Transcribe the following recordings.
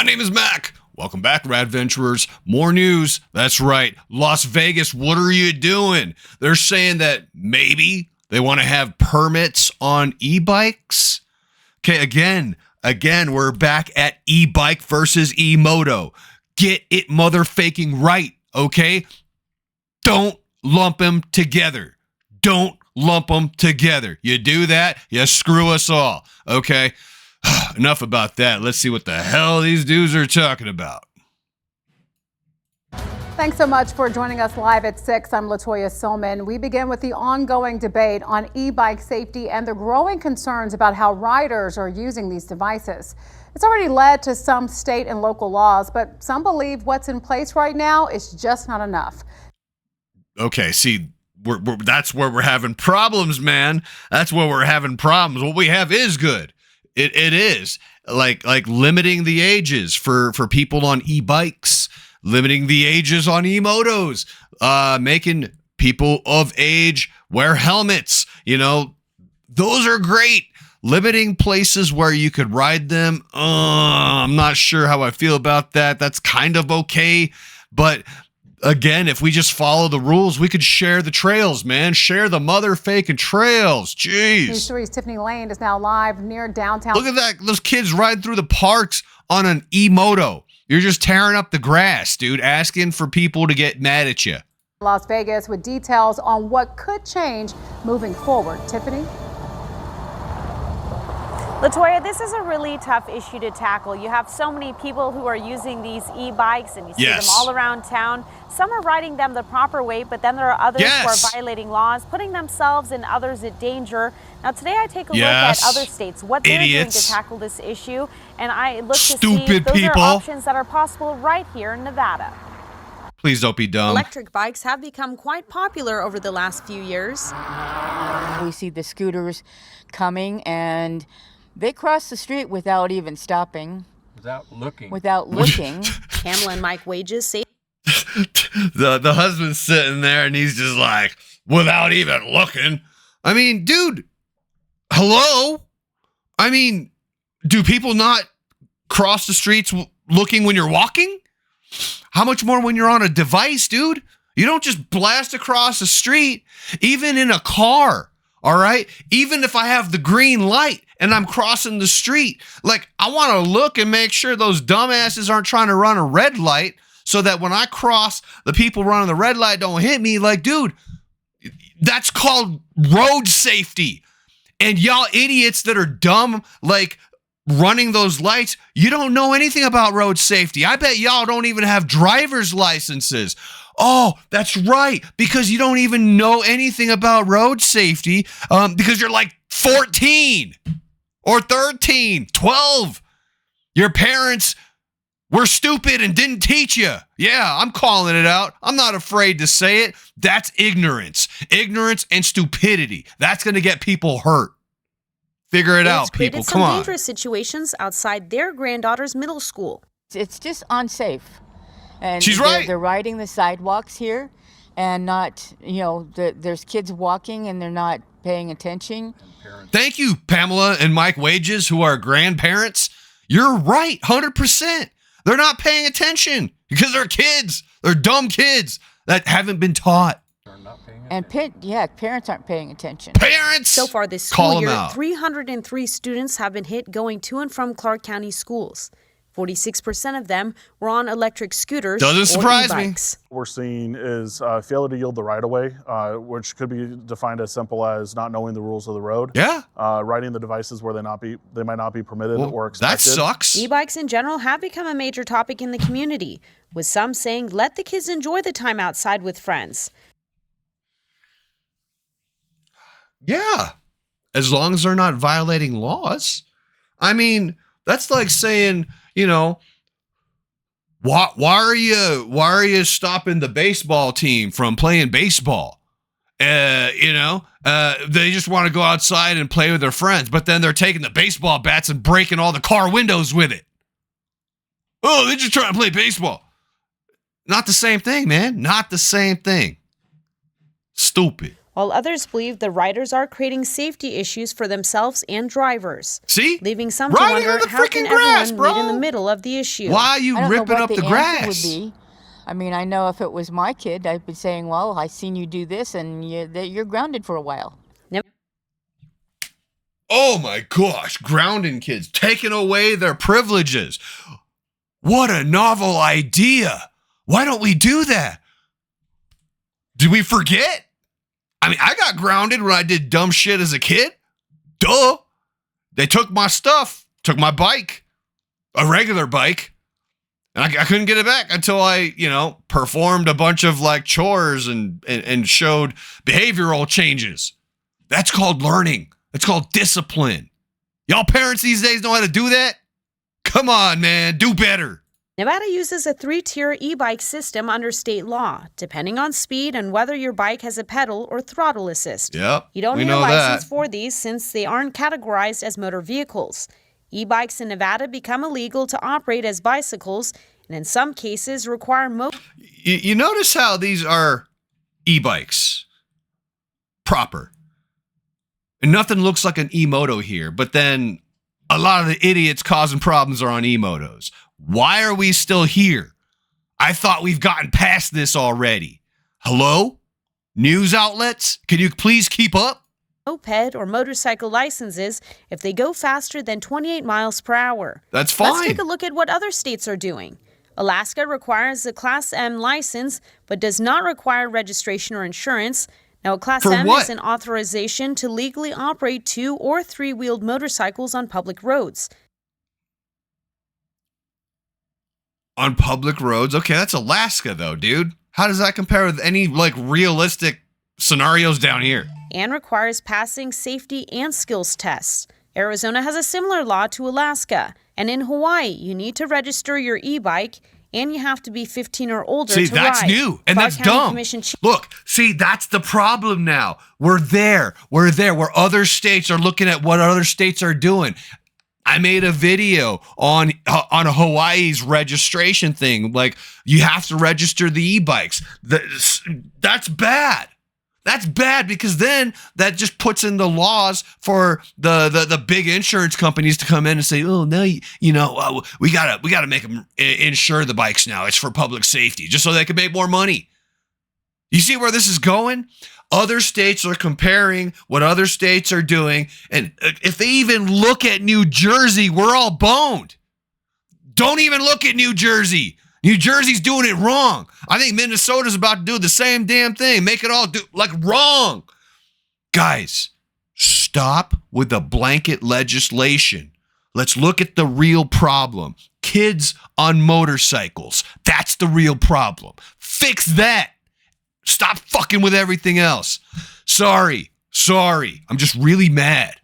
name is Mac. Welcome back, Radventurers. More news. That's right. Las Vegas, what are you doing? They're saying that maybe they want to have permits on e-bikes. Okay, again, we're back at e-bike versus e-moto. Get it motherfaking right, okay? Don't lump them together. Don't lump them together. You do that, you screw us all, okay? Enough about that. Let's see what the hell these dudes are talking about. Thanks so much for joining us live at 6. I'm Latoya Silman. We begin with the ongoing debate on e-bike safety and the growing concerns about how riders are using these devices. It's already led to some state and local laws, but some believe what's in place right now is just not enough. Okay, see, that's where we're having problems, man. That's where we're having problems. What we have is good. It is like limiting the ages for people on e-bikes, limiting the ages on e-motos, making people of age wear helmets. You know, those are great. Limiting places where you could ride them. I'm not sure how I feel about that. That's kind of okay. But again, if we just follow the rules, we could share the trails, man. Share the motherfaking trails. Jeez. News 3's Tiffany Lane is now live near downtown. Look at that. Those kids riding through the parks on an e-moto. You're just tearing up the grass, dude, asking for people to get mad at you. Las Vegas with details on what could change moving forward. Tiffany? Latoya, this is a really tough issue to tackle. You have so many people who are using these e-bikes and you see them all around town. Some are riding them the proper way, but then there are others who are violating laws, putting themselves and others at danger. Now, today I take a look at other states, what they're doing to tackle this issue, and I look to see if those are options that are possible right here in Nevada. Please don't be dumb. Electric bikes have become quite popular over the last few years. We see the scooters coming and they cross the street without even stopping. Without looking. Pamela and Mike Wages say the husband's sitting there and he's just like, without even looking. I mean, dude, hello? I mean, do people not cross the streets looking when you're walking? How much more when you're on a device, dude? You don't just blast across the street, even in a car, all right? Even if I have the green light and I'm crossing the street, like, I want to look and make sure those dumbasses aren't trying to run a red light so that when I cross, the people running the red light don't hit me. Like, dude, that's called road safety. And y'all idiots that are dumb, like, running those lights, you don't know anything about road safety. I bet y'all don't even have driver's licenses. Oh, that's right, because you don't even know anything about road safety because you're like 14 or 13, 12. Your parents were stupid and didn't teach you. Yeah, I'm calling it out. I'm not afraid to say it. That's ignorance. Ignorance and stupidity. That's going to get people hurt. Figure it out, people. Come on. Some dangerous situations outside their granddaughter's middle school. It's just unsafe. And she's right. They're riding the sidewalks here and not, there's kids walking and they're not paying attention. Thank you, Pamela and Mike Wages, who are grandparents. You're right, 100%. They're not paying attention because they're kids. They're dumb kids that haven't been taught. And parents aren't paying attention. Parents! So far this school year, 303 students have been hit going to and from Clark County schools. 46% of them were on electric scooters. Doesn't surprise me. What we're seeing is failure to yield the right-of-way, which could be defined as simple as not knowing the rules of the road. Yeah. Riding the devices where they might not be permitted or expected. That sucks. E-bikes in general have become a major topic in the community, with some saying let the kids enjoy the time outside with friends. Yeah, as long as they're not violating laws. I mean, that's like saying, why are you stopping the baseball team from playing baseball? They just want to go outside and play with their friends, but then they're taking the baseball bats and breaking all the car windows with it. Oh, they're just trying to play baseball. Not the same thing, man. Not the same thing. Stupid. while others believe the riders are creating safety issues for themselves and drivers. See? Leaving some to Riding wonder in the how freaking can grass, everyone meet in bro. the middle of the issue. Why are you I don't ripping know up what the answer grass? would be. I mean, I know if it was my kid, I'd be saying, well, I seen you do this and you're grounded for a while. Oh my gosh, grounding kids, taking away their privileges. What a novel idea. Why don't we do that? Did we forget? I mean, I got grounded when I did dumb shit as a kid. Duh. They took my stuff, took my bike, a regular bike, and I couldn't get it back until I, performed a bunch of like chores and showed behavioral changes. That's called learning. It's called discipline. Y'all parents these days know how to do that? Come on, man, do better. Nevada uses a 3-tier e-bike system under state law, depending on speed and whether your bike has a pedal or throttle assist. Yep, You don't we need a know license that. for these since they aren't categorized as motor vehicles. E-bikes in Nevada become illegal to operate as bicycles and in some cases require You notice how these are e-bikes, proper. And nothing looks like an e-moto here, but then a lot of the idiots causing problems are on e-motos. Why are we still here? I thought we've gotten past this already. Hello? News outlets? Can you please keep up? moped or motorcycle licenses if they go faster than 28 miles per hour. That's fine. Let's take a look at what other states are doing. Alaska requires a Class M license, but does not require registration or insurance. Now, a Class For M what? is an authorization to legally operate 2- or 3-wheeled motorcycles on public roads. On public roads? Okay, that's Alaska though, dude. How does that compare with any realistic scenarios down here? And requires passing safety and skills tests. Arizona has a similar law to Alaska. And in Hawaii, you need to register your e-bike and you have to be 15 or older See, to that's ride. new, and Clark that's County dumb. Commission Look, see, that's the problem now. We're there where other states are looking at what other states are doing. I made a video on Hawaii's registration thing. Like, you have to register the e-bikes. That's bad. That's bad because then that just puts in the laws for the big insurance companies to come in and say, oh, now we gotta make them insure the bikes now. It's for public safety, just so they can make more money. You see where this is going? Other states are comparing what other states are doing, and if they even look at New Jersey, we're all boned. Don't even look at New Jersey. New Jersey's doing it wrong. I think Minnesota's about to do the same damn thing. Make it all wrong. Guys, stop with the blanket legislation. Let's look at the real problem. Kids on motorcycles. That's the real problem. Fix that. Stop fucking with everything else. Sorry. I'm just really mad.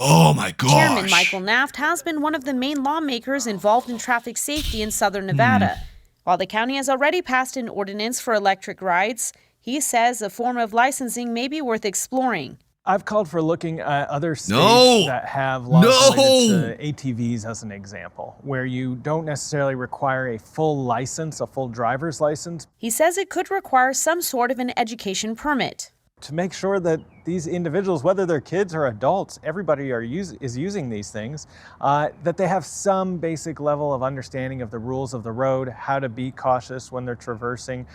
Oh my gosh. Chairman Michael Naft has been one of the main lawmakers involved in traffic safety in southern Nevada. While the county has already passed an ordinance for electric rides, he says a form of licensing may be worth exploring. I've called for looking at other states that have laws related to ATVs as an example, where you don't necessarily require a full license, a full driver's license. He says it could require some sort of an education permit. To make sure that these individuals, whether they're kids or adults, everybody is using these things, that they have some basic level of understanding of the rules of the road, how to be cautious when they're traversing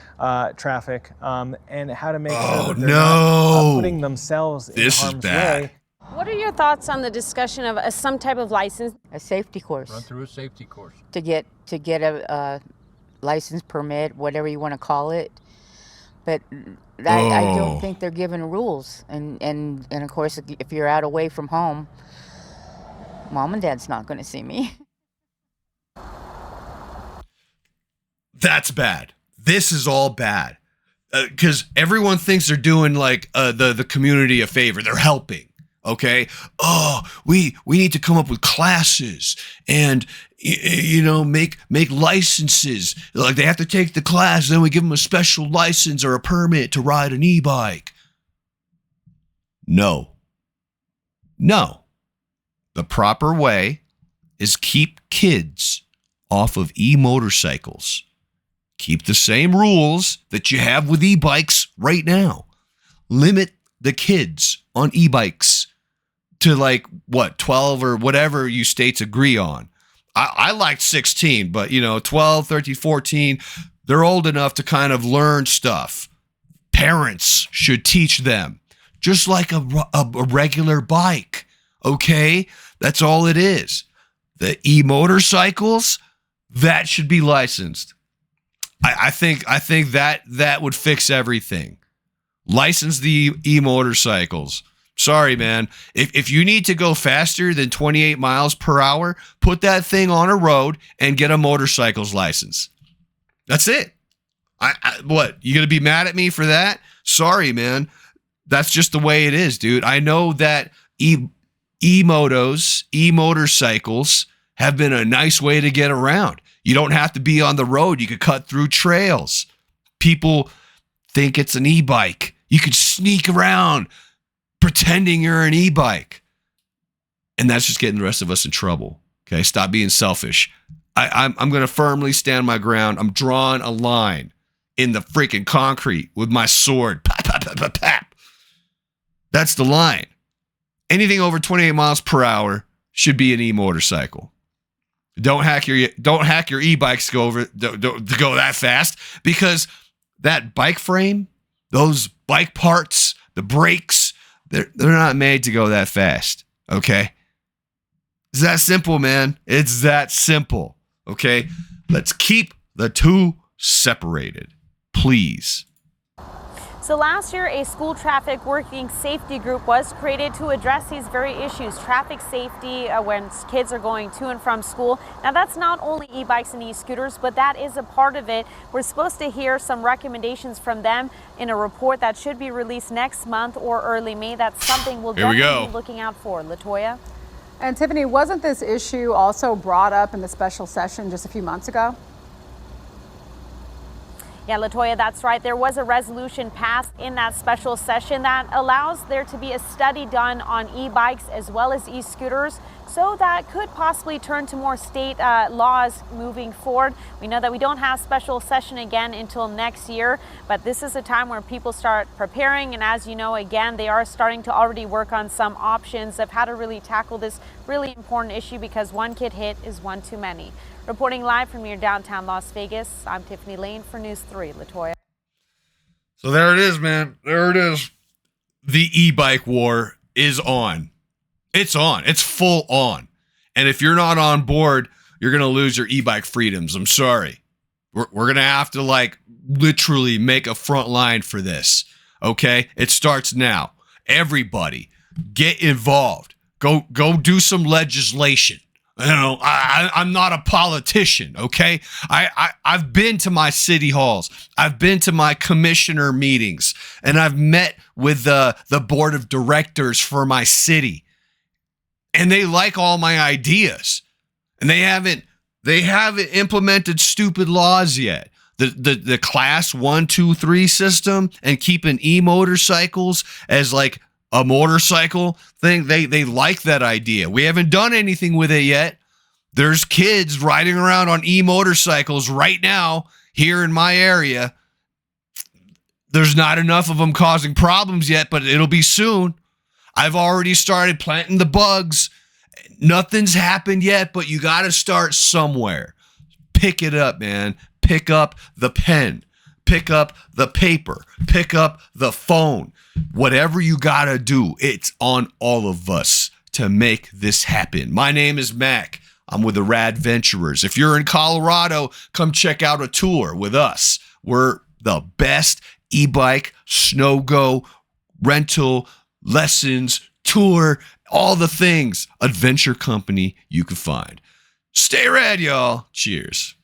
traffic, and how to make sure that they're not putting themselves in harm's way. What are your thoughts on the discussion of some type of license? A safety course. Run through a safety course. To get a license permit, whatever you want to call it. But I don't think they're given rules. And of course, if you're out away from home, mom and dad's not going to see me. That's bad. This is all bad. Because everyone thinks they're doing the community a favor. They're helping. Okay. Oh, we need to come up with classes and, make licenses. Like, they have to take the class, then we give them a special license or a permit to ride an e-bike. No. The proper way is keep kids off of e-motorcycles. Keep the same rules that you have with e-bikes right now. Limit the kids on e-bikes to like, what, 12 or whatever you states agree on. I liked 16, but 12, 13, 14, they're old enough to kind of learn stuff. Parents should teach them, just like a regular bike. Okay, that's all it is. The e-motorcycles, that should be licensed. I think that would fix everything. License the e-motorcycles. Sorry, man. If you need to go faster than 28 miles per hour, put that thing on a road and get a motorcycle's license. That's it. What? You gonna be mad at me for that? Sorry, man. That's just the way it is, dude. I know that e-motorcycles have been a nice way to get around. You don't have to be on the road. You could cut through trails. People think it's an e-bike. You could sneak around pretending you're an e-bike. And that's just getting the rest of us in trouble. Okay, stop being selfish. I'm going to firmly stand my ground. I'm drawing a line in the freaking concrete with my sword. Pap, pap, pap, pap, pap. That's the line. Anything over 28 miles per hour should be an e-motorcycle. Don't hack your e-bikes to go that fast, because that bike frame, those bike parts, the brakes, they're not made to go that fast. Okay? It's that simple, man. It's that simple. Okay? Let's keep the two separated, please. So last year, a school traffic working safety group was created to address these very issues, traffic safety when kids are going to and from school. Now, that's not only e-bikes and e-scooters, but that is a part of it. We're supposed to hear some recommendations from them in a report that should be released next month or early May. That's something we'll definitely be looking out for. Latoya? And Tiffany, wasn't this issue also brought up in the special session just a few months ago? Yeah, Latoya, that's right. There was a resolution passed in that special session that allows there to be a study done on e-bikes as well as e-scooters. So that could possibly turn to more state laws moving forward. We know that we don't have special session again until next year, but this is a time where people start preparing. And as you know, again, they are starting to already work on some options of how to really tackle this really important issue, because one kid hit is one too many. Reporting live from near downtown Las Vegas, I'm Tiffany Lane for News 3. Latoya. So there it is, man. There it is. The e-bike war is on. It's on. It's full on. And if you're not on board, you're going to lose your e-bike freedoms. I'm sorry. We're going to have to literally make a front line for this. Okay? It starts now. Everybody get involved. Go do some legislation. I'm not a politician, okay? I've been to my city halls. I've been to my commissioner meetings, and I've met with the board of directors for my city. And they like all my ideas. And they haven't implemented stupid laws yet. The class 1, 2, 3 system and keeping e-motorcycles as like a motorcycle thing, they like that idea. We haven't done anything with it yet. There's kids riding around on e-motorcycles right now here in my area. There's not enough of them causing problems yet, but it'll be soon. I've already started planting the bugs. Nothing's happened yet, but you got to start somewhere. Pick it up, man. Pick up the pen. Pick up the paper. Pick up the phone. Whatever you got to do, it's on all of us to make this happen. My name is Mac. I'm with the Radventurers. If you're in Colorado, come check out a tour with us. We're the best e-bike, snow go, rental, lessons, tour, all the things, adventure company you can find. Stay rad, y'all. Cheers.